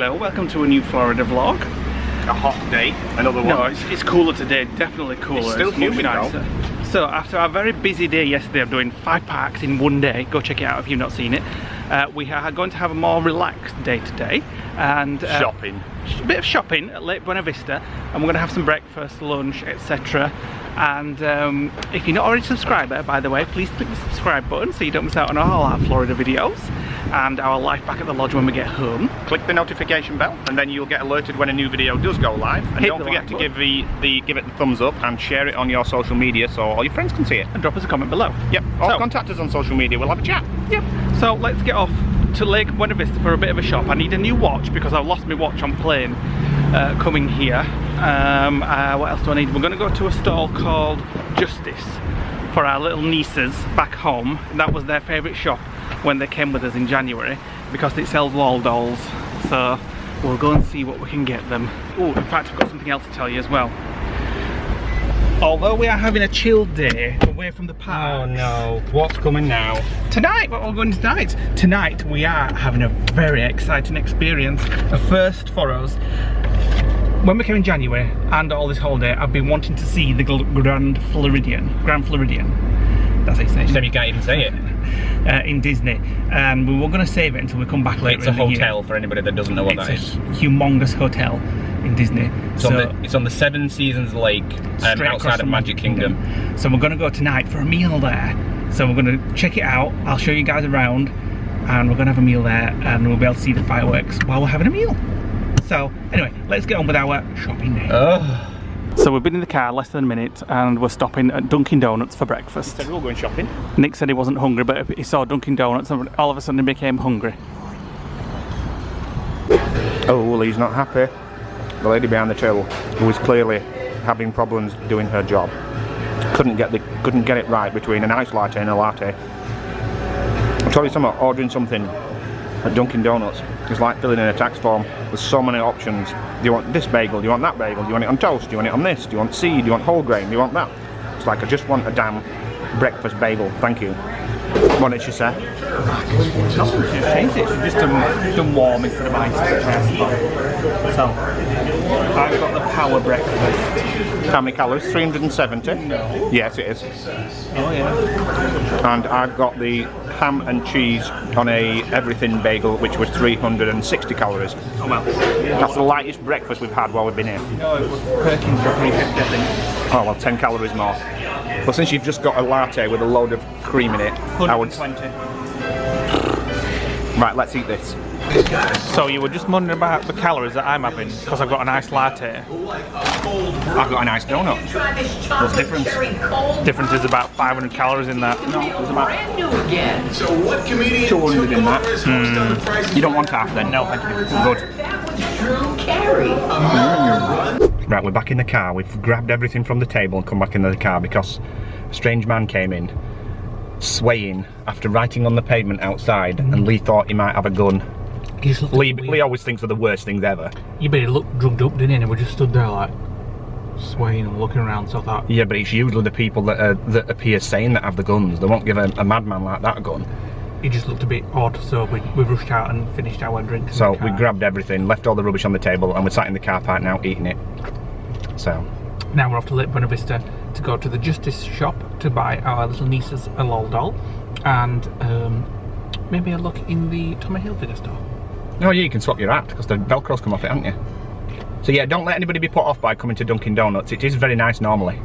Hello, welcome to a new Florida vlog. A hot day, another one. No, it's cooler today, definitely cooler. It's still humid nicer. So after our very busy day yesterday of doing 5 parks in one day, go check it out if you've not seen it. We are going to have a more relaxed day today and shopping. A bit of shopping at Lake Buena Vista, and we're going to have some breakfast, lunch, etc. And if you're not already a subscriber, by the way, please click the subscribe button so you don't miss out on all our Florida videos and our life back at the lodge when we get home. Click the notification bell and then you'll get alerted when a new video does go live. And don't forget to give it the thumbs up and share it on your social media so all your friends can see it. And drop us a comment below. Yep, or contact us on social media, we'll have a chat. Yep, so let's get off to Lake Buena Vista for a bit of a shop. I need a new watch because I've lost my watch on plane coming here. What else do I need? We're going to go to a stall called Justice for our little nieces back home. That was their favourite shop when they came with us in January because it sells wall dolls. So we'll go and see what we can get them. Oh, in fact I've got something else to tell you as well. Although we are having a chill day away from the park. Oh no, what's coming now? Tonight, what we're going tonight? Tonight we are having a very exciting experience. A first for us. When we came in January and all this holiday, I've been wanting to see the Grand Floridian. That's how you say it. You can't even say it. In Disney, and we were going to save it until we come back later. It's a hotel for anybody that doesn't know what that is. It's a humongous hotel in Disney. It's on the Seven Seasons Lake outside of Magic Kingdom. So we're going to go tonight for a meal there. So we're going to check it out. I'll show you guys around, and we're going to have a meal there, and we'll be able to see the fireworks while we're having a meal. So anyway, let's get on with our shopping day. So we've been in the car less than a minute and we're stopping at Dunkin Donuts for breakfast. He said we were going shopping. Nick said he wasn't hungry, but he saw Dunkin Donuts and all of a sudden he became hungry. Oh, well, he's not happy. The lady behind the till, who was clearly having problems doing her job, couldn't get it right between an iced latte and a latte. I'll tell you something, ordering something at Dunkin Donuts is like filling in a tax form. There's so many options. Do you want this bagel? Do you want that bagel? Do you want it on toast? Do you want it on this? Do you want seed? Do you want whole grain? Do you want that? It's like, I just want a damn breakfast bagel, thank you. What did she say? Nothing, she's changed it. She's just done warm instead of iced. So, I've got the power breakfast. How many calories? 370? No. Yes, it is. Oh yeah. And I've got the ham and cheese on a everything bagel, which was 360 calories. Oh well. That's the lightest breakfast we've had while we've been here. No, it was Perkins for 350, I think. Oh well, 10 calories more. But since you've just got a latte with a load of cream in it, 120. Right, let's eat this. So you were just wondering about the calories that I'm having because I've got a nice latte. I've got a nice donut. What's the difference? Difference is about 500 calories in that. No, there's about So what comedian 200 in that. You don't want half then? No, thank you. Good. Drew Carey. Right, we're back in the car. We've grabbed everything from the table and come back into the car because a strange man came in, swaying after writing on the pavement outside, and Lee thought he might have a gun. Lee always thinks of the worst things ever. You bet he looked drugged up, didn't he? And we just stood there like swaying and looking around, so I thought... Yeah, but it's usually the people that appear sane that have the guns. They won't give a madman like that a gun. He just looked a bit odd, so we rushed out and finished our drink. So we grabbed everything, left all the rubbish on the table, and we're sat in the car park now eating it. So now we're off to Lake Buena Vista to go to the Justice shop to buy our little nieces a lol doll, and maybe a look in the Tommy Hilfiger store. Oh yeah, you can swap your hat because the Velcro's come off it, haven't you? So yeah, don't let anybody be put off by coming to Dunkin Donuts. It is very nice normally.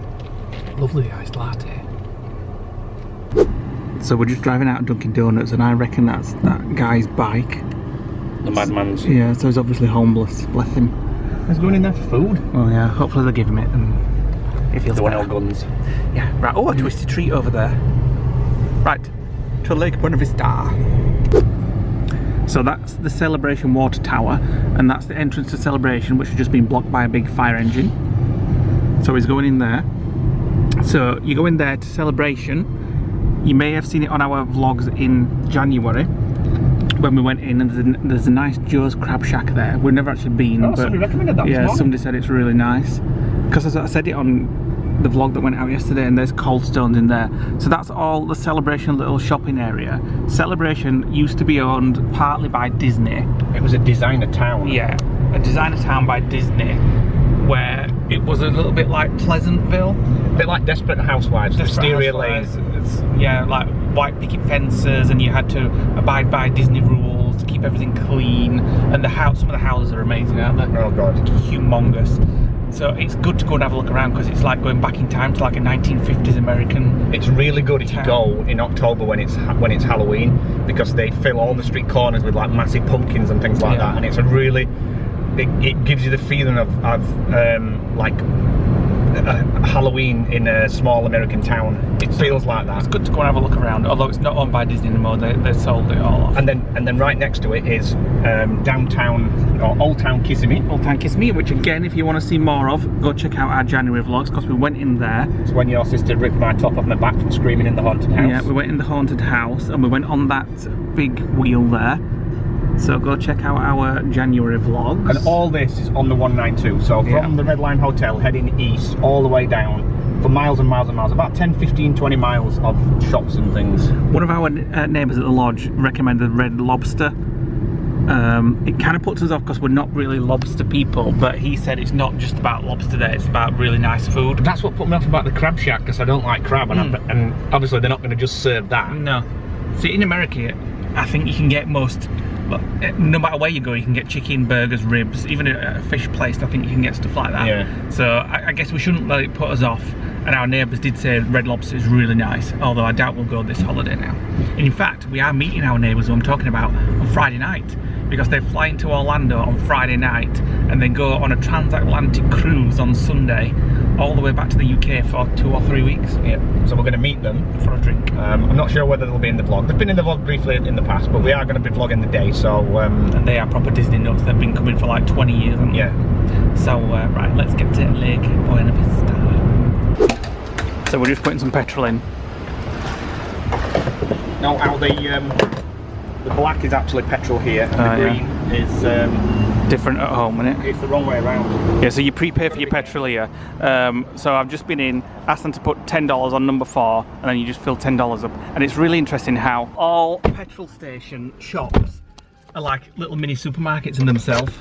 Lovely iced latte. So we're just driving out of Dunkin Donuts, and I reckon that's that guy's bike. The madman's. Yeah, so he's obviously homeless, bless him. He's going in there for food. Well yeah, hopefully they'll give him it and he feels better. They want all guns. Yeah, right, oh, a twisted treat over there. Right, to Lake Buena Vista. So that's the Celebration Water Tower, and that's the entrance to Celebration, which has just been blocked by a big fire engine. So he's going in there. So you go in there to Celebration. You may have seen it on our vlogs in January when we went in, and there's a nice Joe's Crab Shack there. We've never actually been. Oh, but somebody recommended that. Yeah, somebody said it's really nice. Because I said it on the vlog that went out yesterday, and there's Cold Stones in there. So that's all the Celebration little shopping area. Celebration used to be owned partly by Disney. It was a designer town. Yeah, a designer town by Disney, where it was a little bit like Pleasantville. A bit like Desperate Housewives, Wisteria Lane. Yeah, like white picket fences, and you had to abide by Disney rules to keep everything clean. And some of the houses are amazing, aren't they? Oh god, humongous. So it's good to go and have a look around, because it's like going back in time to like a 1950s American. It's really good if you go in October when it's Halloween, because they fill all the street corners with like massive pumpkins and things like that, and it's a really it gives you the feeling of like Halloween in a small American town. It feels like that. It's good to go and have a look around, although it's not owned by Disney anymore. They sold it all off. And then right next to it is downtown, or Old Town Kissimmee. Old Town Kissimmee, which again, if you want to see more of, go check out our January vlogs, because we went in there. It's when your sister ripped my top off my back from screaming in the haunted house. Yeah, we went in the haunted house, and we went on that big wheel there. So go check out our January vlogs. And all this is on the 192, so from the Red Line Hotel heading east all the way down for miles and miles and miles, about 10, 15, 20 miles of shops and things. One of our neighbours at the lodge recommended Red Lobster. It kind of puts us off because we're not really lobster people, but he said it's not just about lobster there, it's about really nice food. That's what put me off about the crab shack, because I don't like crab, and obviously they're not going to just serve that. No. See, in America, I think you can get most, no matter where you go, you can get chicken, burgers, ribs, even at a fish place, I think you can get stuff like that. Yeah. So I guess we shouldn't let it put us off. And our neighbours did say Red Lobster is really nice, although I doubt we'll go this holiday now. And in fact, we are meeting our neighbours who I'm talking about on Friday night, because they're flying to Orlando on Friday night and then go on a transatlantic cruise on Sunday all the way back to the UK for 2 or 3 weeks. Yeah. So we're going to meet them for a drink. I'm not sure whether they'll be in the vlog. They've been in the vlog briefly in the past, but we are going to be vlogging the day, so... And they are proper Disney nuts. They've been coming for like 20 years, haven't they? Yeah. So, right, let's get to Lake Buena Vista. So we're just putting some petrol in. No, how the black is actually petrol here, and the green is... different at home, isn't it? It's the wrong way around. Yeah, so you prepay for your petrol here. So I've just been in, asked them to put $10 on number 4, and then you just fill $10 up. And it's really interesting how all petrol station shops are like little mini supermarkets in themselves.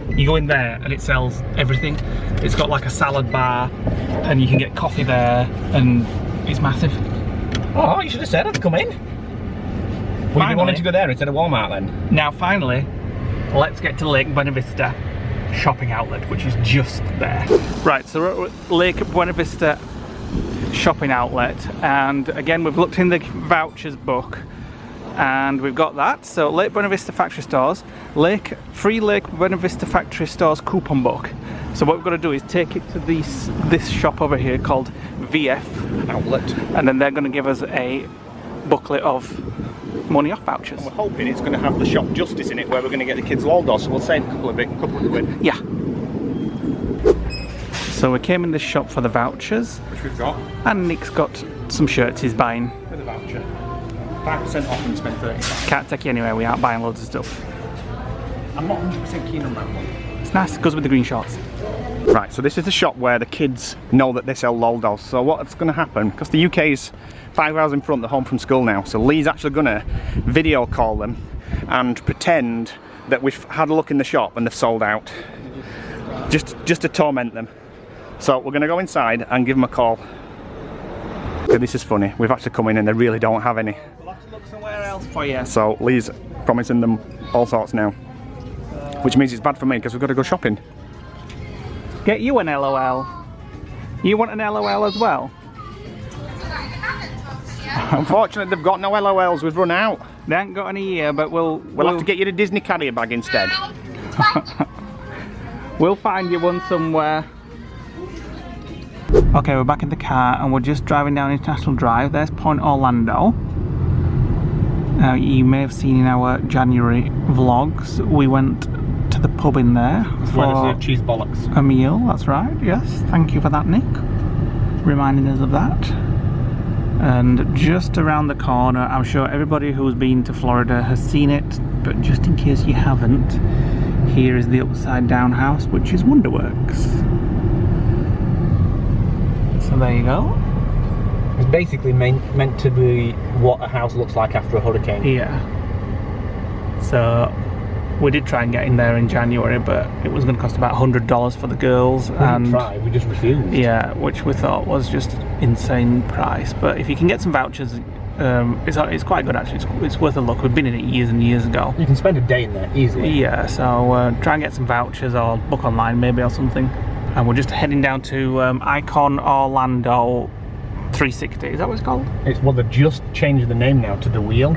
You go in there and it sells everything. It's got like a salad bar, and you can get coffee there, and it's massive. Oh, you should have said I'd come in. Well, you wanted to go there instead of Walmart then? Now finally, let's get to Lake Buena Vista shopping outlet, which is just there. Right, so we're at Lake Buena Vista shopping outlet, and again we've looked in the vouchers book and we've got that. So Lake Buena Vista factory stores, free Lake Buena Vista factory stores coupon book. So what we've got to do is take it to this shop over here called VF outlet, and then they're going to give us a booklet of money off vouchers. And we're hoping it's going to have the shop Justice in it, where we're going to get the kids Loldos, so we'll save a couple of quid. Yeah. So we came in this shop for the vouchers, Which we've got. and Nick's got some shirts he's buying. With a voucher. 5% off and spend 30. Can't take you anywhere, we aren't buying loads of stuff. I'm not 100% keen on that one. It's nice, it goes with the green shorts. Right, so this is the shop where the kids know that they sell Loldos. So what's going to happen, because the UK's 5 hours in front, they're home from school now, so Lee's actually going to video call them and pretend that we've had a look in the shop and they've sold out, just to torment them. So we're going to go inside and give them a call. Okay, this is funny, we've actually come in and they really don't have any. We'll have to look somewhere else for you. So Lee's promising them all sorts now, which means it's bad for me because we've got to go shopping. Get you an LOL. You want an LOL as well? Unfortunately, they've got no LOLs, we've run out. They ain't got any here, but we'll have to get you a Disney carrier bag instead. We'll find you one somewhere. Okay, we're back in the car and we're just driving down International Drive. There's Point Orlando. Now, you may have seen in our January vlogs, we went to the pub in there for cheese bollocks. a meal. That's right, yes. Thank you for that, Nick. Reminding us of that. And just around the corner, I'm sure everybody who's been to Florida has seen it, but just in case you haven't, here is the upside down house, which is Wonderworks. So there you go. It's basically meant to be what a house looks like after a hurricane. Yeah. So we did try and get in there in January, but it was going to cost about $100 for the girls. We didn't try, we just refused. Yeah, which we thought was just insane price. But if you can get some vouchers, it's quite good actually. It's worth a look. We've been in it years and years ago. You can spend a day in there easily. Yeah, so try and get some vouchers or book online maybe or something. And we're just heading down to Icon Orlando 360. Is that what it's called? Well, they've just changed the name now to The Wheel.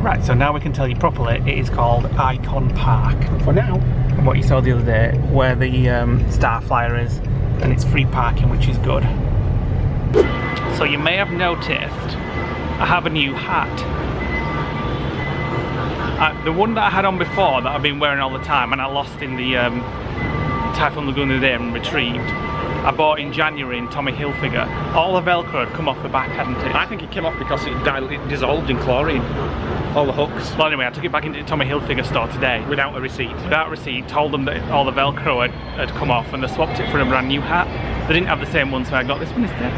Right, so now we can tell you properly. It is called Icon Park. For now. What you saw the other day, where the Starflyer is, and it's free parking, which is good. So you may have noticed I have a new hat. The one that I had on before that I've been wearing all the time and I lost in the Typhoon Lagoon the other day and retrieved, I bought in January in Tommy Hilfiger. All the Velcro had come off the back, hadn't it? I think it came off because it dissolved in chlorine. All the hooks. Well, anyway, I took it back into the Tommy Hilfiger store today. Without a receipt? Without a receipt. Told them that all the Velcro had come off and they swapped it for a brand new hat. They didn't have the same one, so I got this one instead.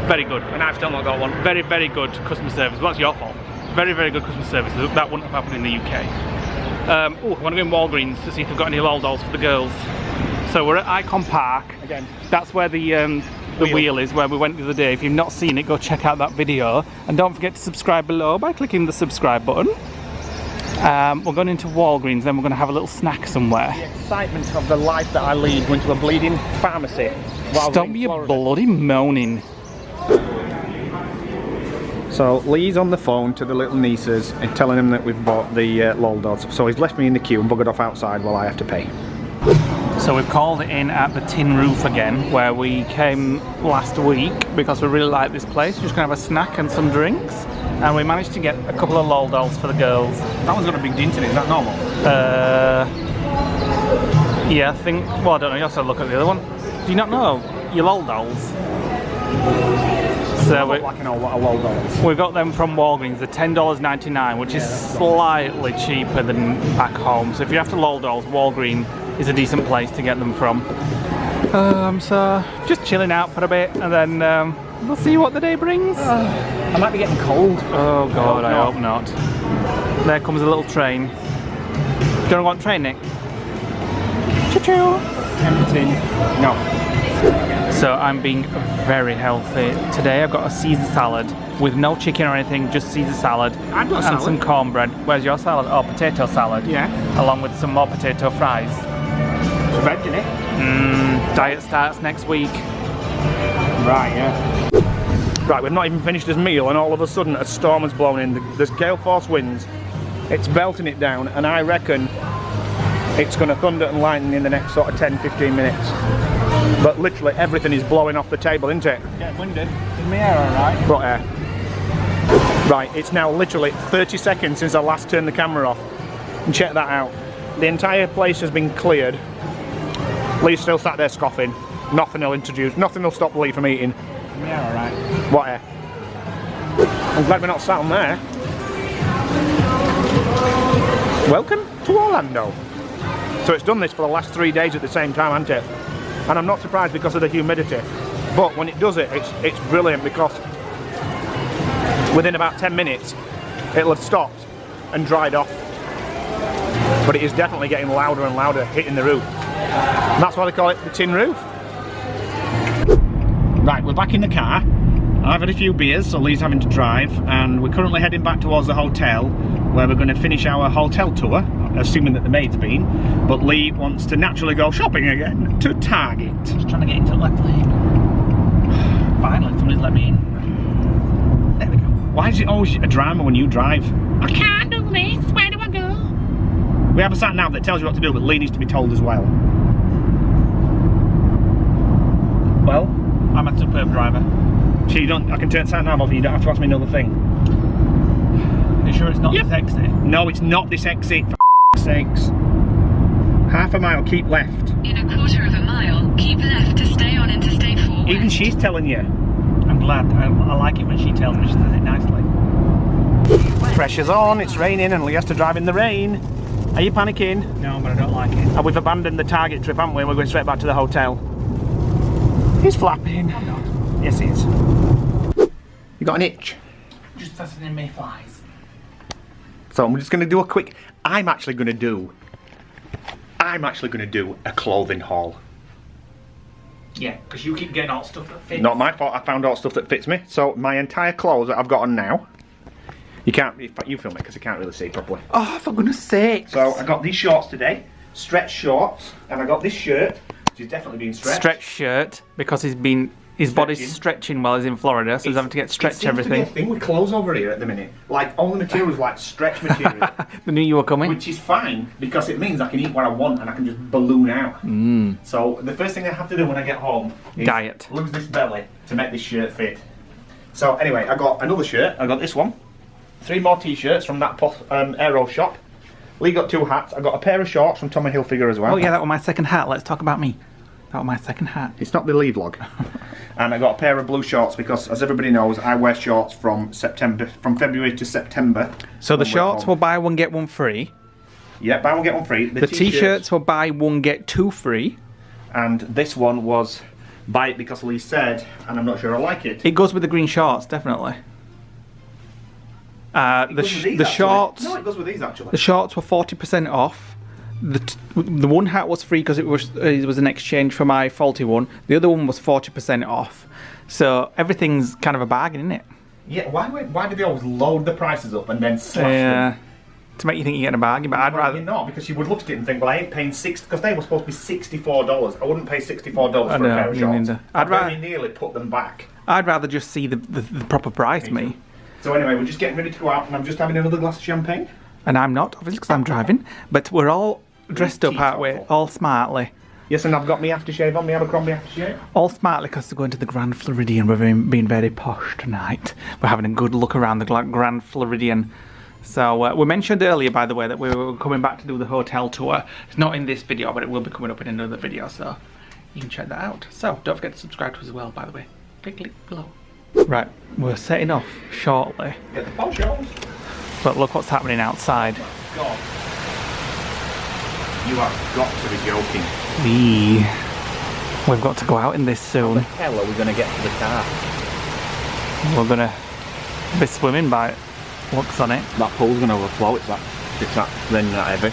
Very good. And I've still not got one. Very, very good customer service. Well, that's your fault. Very, very good customer service. That wouldn't have happened in the UK. I want to go in Walgreens to see if they've got any lol dolls for the girls. So we're at Icon Park. Again. That's where the wheel is, where we went the other day. If you've not seen it, go check out that video. And don't forget to subscribe below by clicking the subscribe button. We're going into Walgreens, then we're going to have a little snack somewhere. The excitement of the life that I lead going to a bleeding pharmacy. Stop your bloody moaning. So Lee's on the phone to the little nieces and telling them that we've bought the lol dolls. So he's left me in the queue and buggered off outside while I have to pay. So we've called it in at the Tin Roof again, where we came last week because we really like this place. We're just going to have a snack and some drinks. And we managed to get a couple of lol dolls for the girls. That one's got a big dint in it, is that normal? Yeah, I think, well, I don't know, you have to look at the other one. Do you not know your lol dolls? So I can know what a lol doll is. We got them from Walgreens, they're $10.99, which is slightly cheaper than back home. So if you're after lol dolls, Walgreens is a decent place to get them from. So just chilling out for a bit, and then we'll see what the day brings. I might be getting cold. Oh God, I hope not. There comes a little train. Do you want to go on train, Nick? Choo-choo! Empty. No. So I'm being very healthy. Today I've got a Caesar salad with no chicken or anything, just Caesar salad. I've got and salad. some cornbread. Where's your salad? Oh, potato salad. Yeah. Along with some more potato fries. It's veg in it. Diet starts next week. Right, yeah. Right, we've not even finished this meal and all of a sudden a storm has blown in. There's gale force winds. It's belting it down and I reckon it's going to thunder and lightning in the next sort of 10-15 minutes. But literally everything is blowing off the table, isn't it? Get winded. Is my hair alright? What air? Right, it's now literally 30 seconds since I last turned the camera off. And check that out. The entire place has been cleared. Lee's still sat there scoffing. Nothing will introduce, nothing will stop Lee from eating. Yeah, alright. What air? I'm glad we're not sat on there. Welcome to Orlando. So it's done this for the last 3 days at the same time, hasn't it? And I'm not surprised because of the humidity. But when it does it, it's brilliant because within about 10 minutes, it'll have stopped and dried off. But it is definitely getting louder and louder, hitting the roof. And that's why they call it the tin roof. Right, we're back in the car. I've had a few beers, so Lee's having to drive, and we're currently heading back towards the hotel, where we're going to finish our hotel tour, assuming that the maid's been, but Lee wants to naturally go shopping again to Target. Just trying to get into left lane. Finally, somebody's let me in. There we go. Why is it always a drama when you drive? I can't do this, where do I go? We have a sat nav that tells you what to do, but Lee needs to be told as well. Well? I'm a superb driver. So you don't, I can turn sat nav off and you don't have to ask me another thing. Are you sure it's not this exit? No, it's not this exit, for sakes. Half a mile, keep left. In a quarter of a mile, keep left to stay on Interstate 4 Even West. she's telling you. I'm glad. I like it when she tells me, she says it nicely. Pressure's on, it's raining and Lee has to drive in the rain. Are you panicking? No, but I don't like it. And we've abandoned the Target trip, haven't we? We're going straight back to the hotel. He's flapping. Yes, it is. You got an itch? Just fascinating mayflies. So I'm just going to do a quick. I'm actually going to do a clothing haul. Yeah, because you keep getting all stuff that fits. Not my fault. I found all stuff that fits me. So my entire clothes that I've got on now. You can't. You film it because I can't really see properly. Oh, for goodness sake! So I got these shorts today, stretch shorts, and I got this shirt, which is definitely being stretched. Stretch shirt because his body's stretching while he's in Florida, so he's having to get stretch everything. It seems to be a thing with clothes over here at the minute. Like all the materials like stretch material. They knew you were coming. Which is fine because it means I can eat what I want and I can just balloon out. So the first thing I have to do when I get home is diet. Lose this belly to make this shirt fit. So anyway, I got another shirt. I got this one. 3 more t-shirts from that Aero shop. Lee got 2 hats. I got a pair of shorts from Tommy Hilfiger as well. Oh yeah, that was my second hat. Let's talk about me. That was my second hat. It's not the Lee vlog. And I got a pair of blue shorts because, as everybody knows, I wear shorts from February to September. So the shorts will buy one get one free. Yeah, buy one get one free. The t-shirts will buy one get 2 free. And this one was buy it because Lee said, and I'm not sure I like it. It goes with the green shorts, definitely. The shorts. No, it goes with these actually. The shorts were 40% off. The one hat was free because it was an exchange for my faulty one. The other one was 40% off. So everything's kind of a bargain, isn't it? Yeah. Why do they always load the prices up and then slash them? To make you think you're getting a bargain, but I'd rather. You're not, because you would look at it and think, well, I ain't paying because they were supposed to be $64. I wouldn't pay $64 for a pair of shorts. I'd very nearly put them back. I'd rather just see the proper price, me. So anyway, we're just getting ready to go out, and I'm just having another glass of champagne. And I'm not, obviously, because I'm driving. But we're all dressed up, aren't we? All smartly. Yes, and I've got my aftershave on, my Abercrombie aftershave. All smartly, because we're going to the Grand Floridian. We're being very posh tonight. We're having a good look around the Grand Floridian. So we mentioned earlier, by the way, that we were coming back to do the hotel tour. It's not in this video, but it will be coming up in another video, so you can check that out. So don't forget to subscribe to us as well, by the way. Click below. Right, we're setting off shortly. Get the ponchos. But look what's happening outside. God. You have got to be joking. We've got to go out in this soon. How the hell are we going to get to the car? We're going to be swimming by it. Looks on it. That pool's going to overflow. It's that heavy.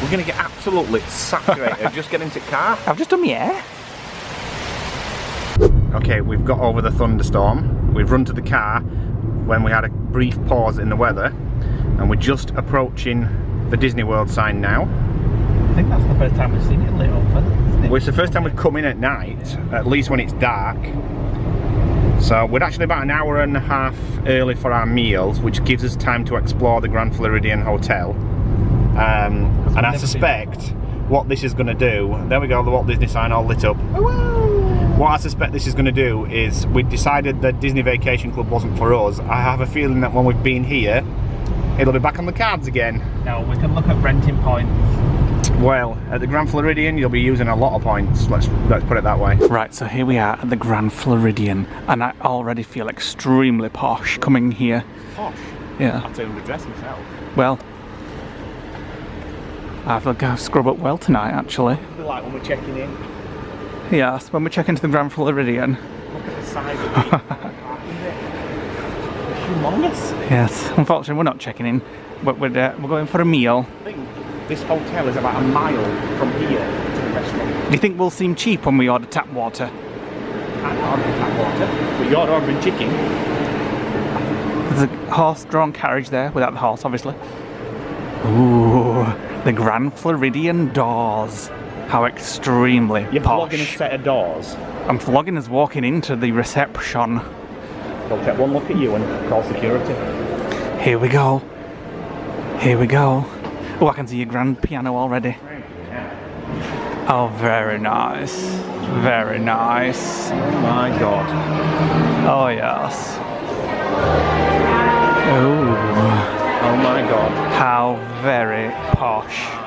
We're going to get absolutely saturated. Just get into the car. I've just done my hair. Okay, we've got over the thunderstorm. We've run to the car when we had a brief pause in the weather, and we're just approaching the Disney World sign now. I think that's the first time we've seen it lit up, isn't it? Well, it's the first time we've come in at night, at least when it's dark. So we're actually about an hour and a half early for our meals, which gives us time to explore the Grand Floridian Hotel. And I suspect what this is going to do, there we go, the Walt Disney sign all lit up. What I suspect this is going to do is, we decided that Disney Vacation Club wasn't for us. I have a feeling that when we've been here, it'll be back on the cards again. No, we can look at renting points. Well, at the Grand Floridian, you'll be using a lot of points. Let's put it that way. Right, so here we are at the Grand Floridian, and I already feel extremely posh coming here. Posh? Yeah. I'd say I'm dressed myself. Well, I feel like I scrub up well tonight, actually. Like when we're checking in. Yes, when we check into the Grand Floridian. Look at the size of it. It's humongous. Yes, unfortunately we're not checking in, but we're going for a meal. I think this hotel is about a mile from here to the restaurant. Do you think we'll seem cheap when we order tap water? I ordered tap water, but you're ordering chicken. There's a horse-drawn carriage there, without the horse, obviously. Ooh, the Grand Floridian doors. How extremely You're posh. vlogging a set of doors. I'm vlogging us walking into the reception. They'll take one look at you and call security. Here we go. Here we go. Oh, I can see your grand piano already. Oh, very nice. Very nice. Oh my god. Oh, yes. Oh. Oh my god. How very posh.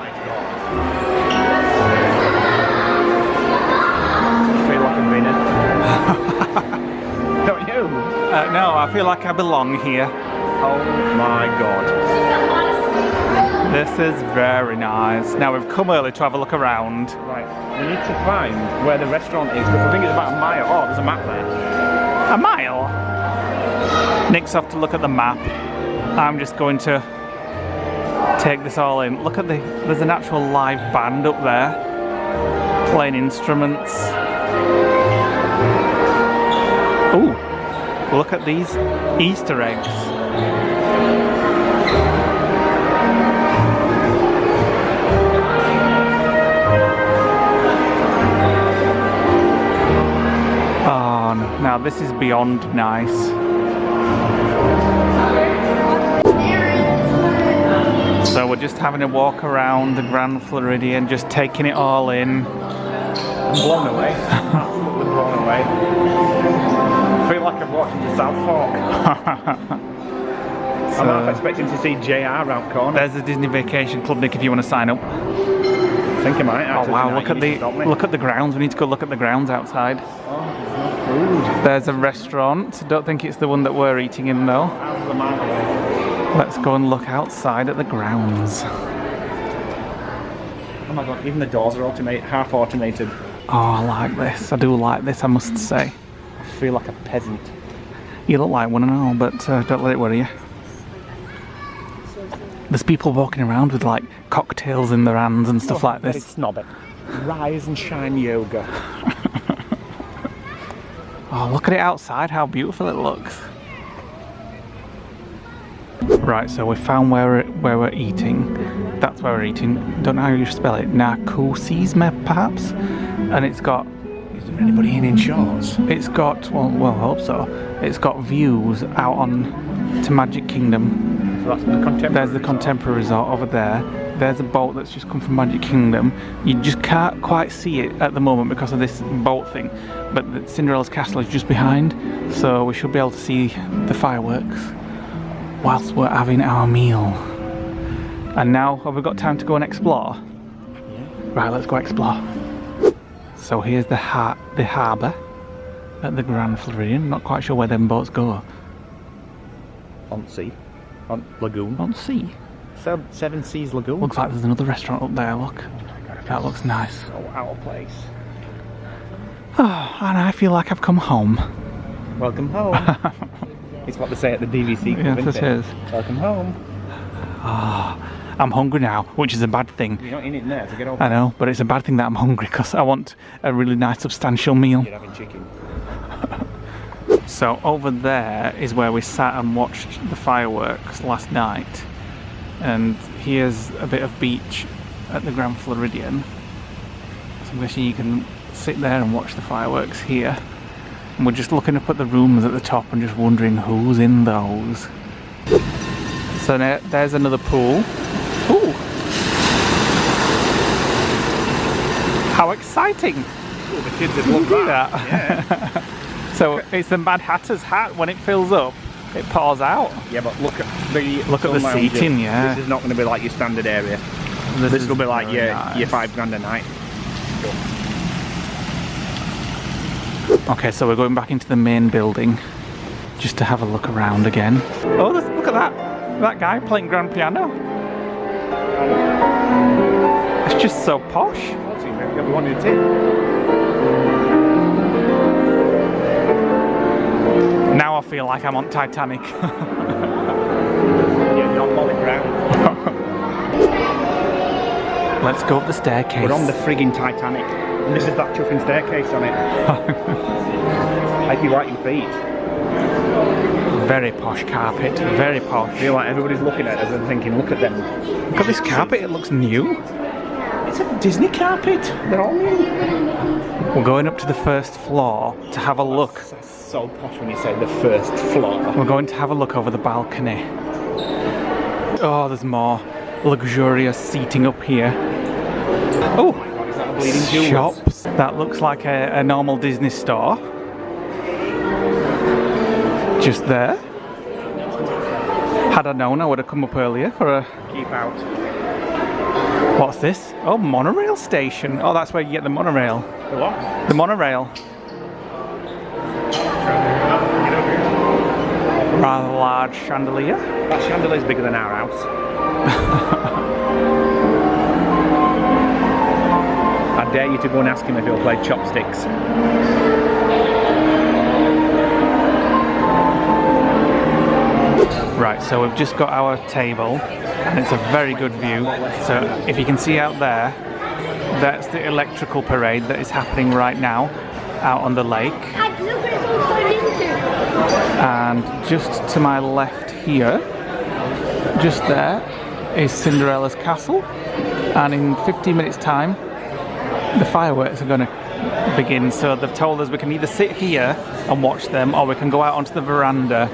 I feel like I'm being Don't you? No, I feel like I belong here. Oh my god. This is very nice. Now we've come early to have a look around. Right, we need to find where the restaurant is because I think it's about a mile. Oh, there's a map there. A mile? Nick's off to look at the map. I'm just going to take this all in. Look at there's an actual live band up there playing instruments. Ooh, look at these Easter eggs. Oh, now this is beyond nice. So we're just having a walk around the Grand Floridian, just taking it all in. I'm blown away. Absolutely blown away. I feel like I'm watching the South Fork. I'm not expecting to see JR round corner. There's the Disney Vacation Club, Nick, if you want to sign up. I think I might. Oh wow, look at the grounds. We need to go look at the grounds outside. Oh, there's no food. There's a restaurant. I don't think it's the one that we're eating in though. How's the mile away? Let's go and look outside at the grounds. Oh my god, even the doors are half automated. Oh, I like this. I do like this, I must say. I feel like a peasant. You look like one and all, but don't let it worry you. There's people walking around with like cocktails in their hands and stuff like Very this. snobby. Rise and shine yoga. Oh, look at it outside, how beautiful it looks. Right, so we found where we're eating. That's where we're eating. Don't know how you spell it. Narcoossee, perhaps. And it's got. Is there anybody in shorts? It's got. Well, I hope so. It's got views out on to Magic Kingdom. So that's the contemporary. There's the contemporary resort over there. There's a boat that's just come from Magic Kingdom. You just can't quite see it at the moment because of this boat thing. But the Cinderella's castle is just behind, so we should be able to see the fireworks whilst we're having our meal. And now, have we got time to go and explore? Yeah. Right, let's go explore. So here's the harbour at the Grand Floridian. Not quite sure where them boats go. On sea. On lagoon. On sea. Seven Seas Lagoon. Looks like there's another restaurant up there, look. That looks nice. So out of place. Oh, and I feel like I've come home. Welcome home. It's what they say at the DVC club, Yes, isn't it it? is. Welcome home. I'm hungry now, which is a bad thing. You're not in it there, so get over I know, but it's a bad thing that I'm hungry because I want a really nice substantial meal. You're having chicken. So over there is where we sat and watched the fireworks last night. And here's a bit of beach at the Grand Floridian. So I'm guessing you can sit there and watch the fireworks here. And we're just looking up at the rooms at the top and just wondering who's in those. So there's another pool. Ooh! How exciting! Oh, the kids would love that. Yeah. So it's the Mad Hatter's hat. When it fills up, it pours out. Yeah, but look at the Look at the seating, yeah. This is not going to be like your standard area. This will be like your £5 a night. Okay, so we're going back into the main building just to have a look around again. Oh, look at that guy playing grand piano. It's just so posh. Now I feel like I'm on Titanic. Yeah, not Molly Brown. Let's go up the staircase. We're on the frigging Titanic. And this is that chuffing staircase on it. How do you like your feet? Very posh carpet, very posh. I feel like everybody's looking at us and thinking, look at them. Look at this carpet, it looks new. It's a Disney carpet. They're all new. We're going up to the first floor to have a look. That's so posh when you say the first floor. We're going to have a look over the balcony. Oh, there's more luxurious seating up here. Oh, Is that a bleeding jewels? shops. That looks like a normal Disney store. Just there. Had I known, I would have come up earlier for a... Keep out. What's this? Oh, monorail station. Oh, that's where you get the monorail. The what? The monorail. Rather large chandelier. That chandelier's bigger than our house. dare you to go and ask him if he'll play chopsticks. Right, so we've just got our table and it's a very good view. So if you can see out there, that's the electrical parade that is happening right now out on the lake. And just to my left here, just there, is Cinderella's castle. And in 15 minutes time, the fireworks are going to begin. So they've told us we can either sit here and watch them, or we can go out onto the veranda,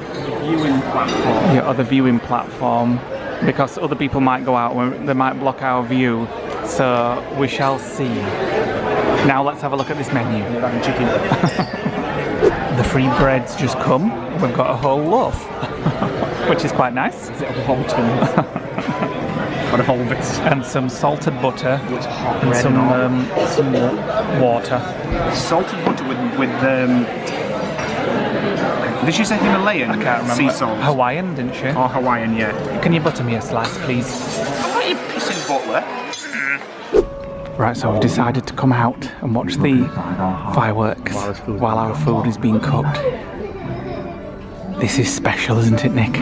or the viewing platform, because other people might go out and they might block our view. So we shall see. Now let's have a look at this menu. Chicken. The free bread's just come. We've got a whole loaf, which is quite nice. Is it a whole ton? What a whole bit. And some salted butter and some water. Salted butter with did she say Himalayan? I can't remember. Sea salt. Hawaiian, didn't she? Or Hawaiian, yeah. Can you butter me a slice, please? I'm not your pissing butler. Right, so we've decided to come out and watch the fireworks while our food is being cooked. This is special, isn't it, Nick?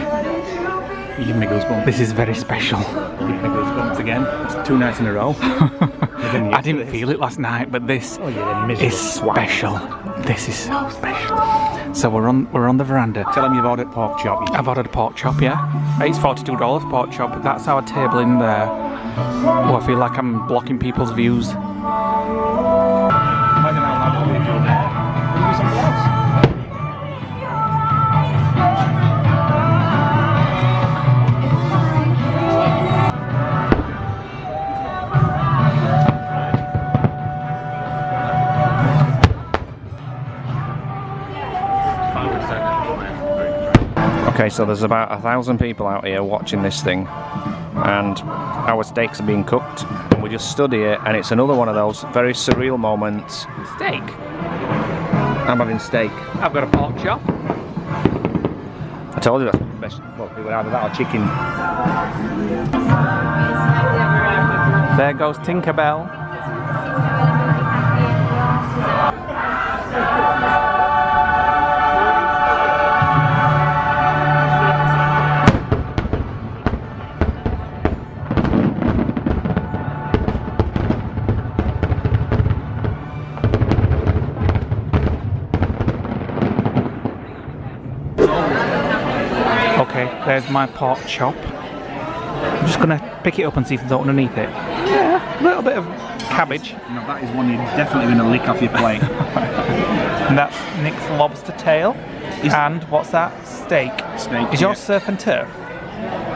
You give me goosebumps. This is very special. You give me goosebumps again. It's 2 nights in a row. I didn't feel it last night, but this is special. This is so special. So we're on the veranda. Tell him you've ordered pork chop. I've ordered a pork chop, yeah. It's $42 pork chop. That's our table in there. Oh, I feel like I'm blocking people's views. Okay, so there's about 1,000 people out here watching this thing, and our steaks are being cooked, and we just stood here, and it's another one of those very surreal moments. Steak? I'm having steak. I've got a pork chop. I told you that's the best. Well, it was either that or chicken. There goes Tinkerbell. Okay, there's my pork chop. I'm just gonna pick it up and see if there's underneath it. Yeah, a little bit of cabbage. No, that is one you're definitely going to lick off your plate. And that's Nick's lobster tail. And what's that? Steak. Steak. Is yours surf and turf?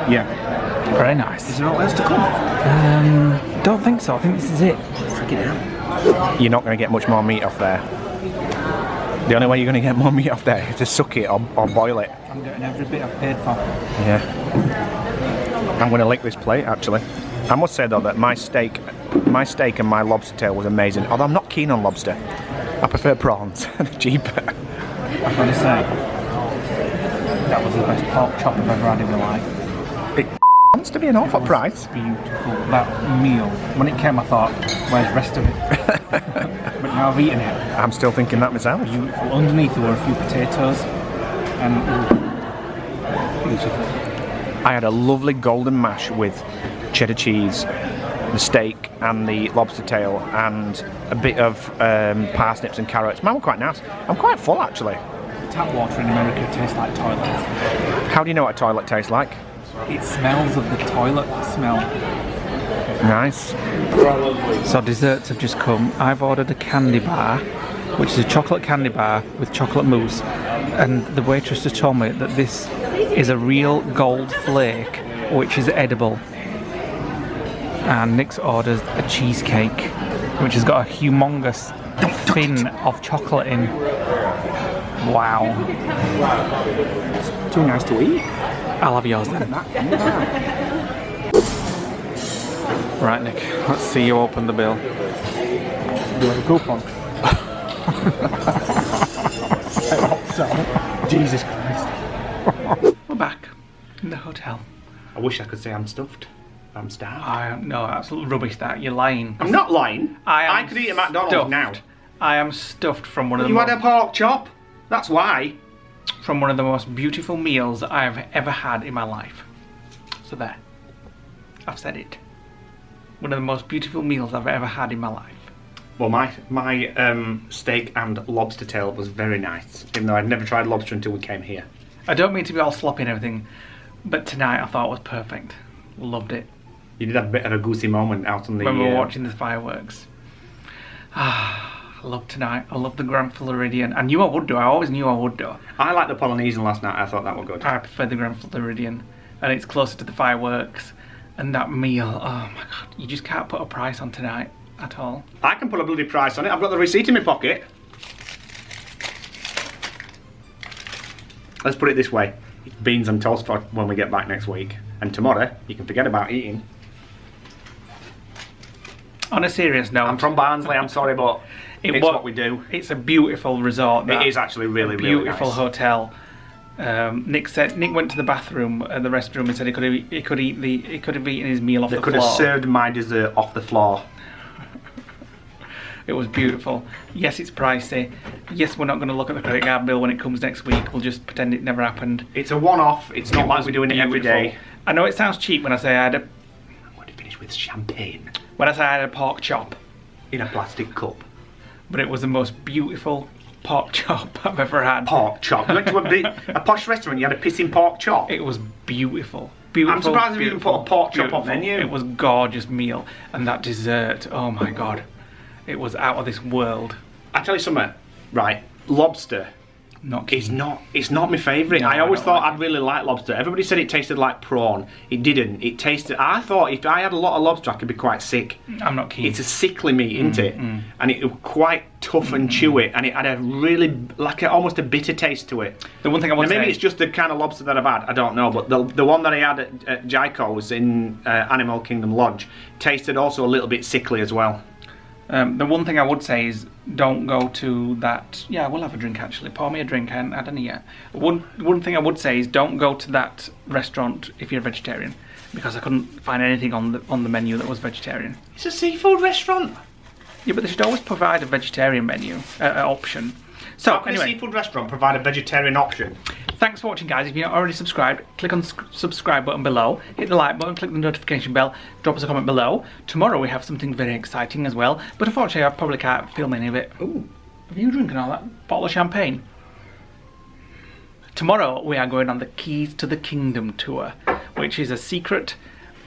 Yeah. Very nice. Is there all else to come? Don't think so. I think this is it. Freaking hell. You're not going to get much more meat off there. The only way you're going to get more meat off there is to suck it or boil it. I'm getting every bit I've paid for. Yeah. I'm going to lick this plate, actually. I must say, though, that my steak and my lobster tail was amazing. Although I'm not keen on lobster. I prefer prawns. They're cheaper. I've got to say, that was the best pork chop I've ever had in my life. It wants to be an awful price. Beautiful. That meal, when it came, I thought, where's the rest of it? But now I've eaten it. I'm still thinking that myself. Beautiful. Underneath there were a few potatoes. And beautiful. I had a lovely golden mash with cheddar cheese, the steak and the lobster tail, and a bit of parsnips and carrots. Man, were quite nice. I'm quite full, actually. Tap water in America tastes like toilets. How do you know what a toilet tastes like? It smells of the toilet smell. Nice. So desserts have just come. I've ordered a candy bar, which is a chocolate candy bar with chocolate mousse, and the waitress just told me that this is a real gold flake, which is edible. And Nick's ordered a cheesecake, which has got a humongous fin of chocolate in. Wow. It's too nice to eat. I'll have yours then. Right, Nick, let's see you open the bill. Do you have a coupon? I hope so. Jesus Christ. We're back in the hotel. I wish I could say I'm stuffed. I'm starved. No, absolute rubbish that. You're lying. I'm not lying. I I could eat a McDonald's stuffed. now. I am stuffed from one of the You had a pork chop. That's why. from one of the most beautiful meals that I've ever had in my life. So there. I've said it. One of the most beautiful meals I've ever had in my life. Well, my steak and lobster tail was very nice, even though I'd never tried lobster until we came here. I don't mean to be all sloppy and everything, but tonight I thought it was perfect. Loved it. You did have a bit of a goosey moment out on the... When we were watching the fireworks. I love tonight. I love the Grand Floridian. I knew I would do. I always knew I would do. I liked the Polynesian last night. I thought that was good. I prefer the Grand Floridian. And it's closer to the fireworks. And that meal, oh my god. You just can't put a price on tonight at all. I can put a bloody price on it. I've got the receipt in my pocket. Let's put it this way. Beans and toast for when we get back next week. And tomorrow, you can forget about eating. On a serious note, I'm from Barnsley, I'm sorry, but it's what we do. It's a beautiful resort. It is actually really, really nice. Beautiful hotel. Nick went to the bathroom at the restroom and said he could have eaten his meal off the floor. They could have served my dessert off the floor. It was beautiful. Yes, it's pricey. Yes, we're not going to look at the credit card bill when it comes next week. We'll just pretend it never happened. It's a one-off. It's not like we're doing it every day. I know it sounds cheap when I say I had a... I'm going to finish with champagne. When I say I had a pork chop. In a plastic cup. But it was the most beautiful pork chop I've ever had. Pork chop? You went to a posh restaurant, you had a pissing pork chop? It was beautiful. Beautiful. I'm surprised they even put a pork chop on menu. It was a gorgeous meal. And that dessert, oh my god. It was out of this world. I tell you something, right? Lobster it's not my favourite. No, I always thought like I'd really like lobster. Everybody said it tasted like prawn. It didn't. It tasted... I thought if I had a lot of lobster, I could be quite sick. I'm not keen. It's a sickly meat, isn't it? And it was quite tough and chewy, and it had a really, almost a bitter taste to it. The one thing I would say... Maybe it's just the kind of lobster that I've had, I don't know, but the one that I had at Jaiko's in Animal Kingdom Lodge tasted also a little bit sickly as well. The one thing I would say is don't go to that... Yeah, we'll have a drink actually. Pour me a drink, I haven't had any yet. One thing I would say is don't go to that restaurant if you're a vegetarian, because I couldn't find anything on the menu that was vegetarian. It's a seafood restaurant. Yeah, but they should always provide a vegetarian menu option. So, How can anyway, a seafood restaurant provide a vegetarian option? thanks for watching, guys. If you're not already subscribed, click on the subscribe button below, hit the like button, click the notification bell, drop us a comment below. Tomorrow we have something very exciting as well, but unfortunately I probably can't film any of it. Ooh, have you drinking all that bottle of champagne? Tomorrow we are going on the Keys to the Kingdom tour, which is a secret,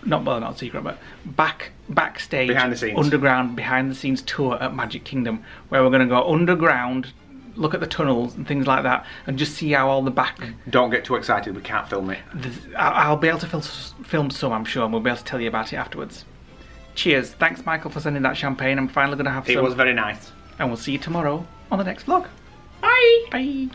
not secret, but backstage, behind the scenes, underground, behind the scenes tour at Magic Kingdom, where we're going to go underground, look at the tunnels and things like that, and just see how all the back... Don't get too excited, we can't film it. I'll be able to film some, I'm sure, and we'll be able to tell you about it afterwards. Cheers. Thanks, Michael, for sending that champagne. I'm finally going to have some. It was very nice. And we'll see you tomorrow on the next vlog. Bye! Bye!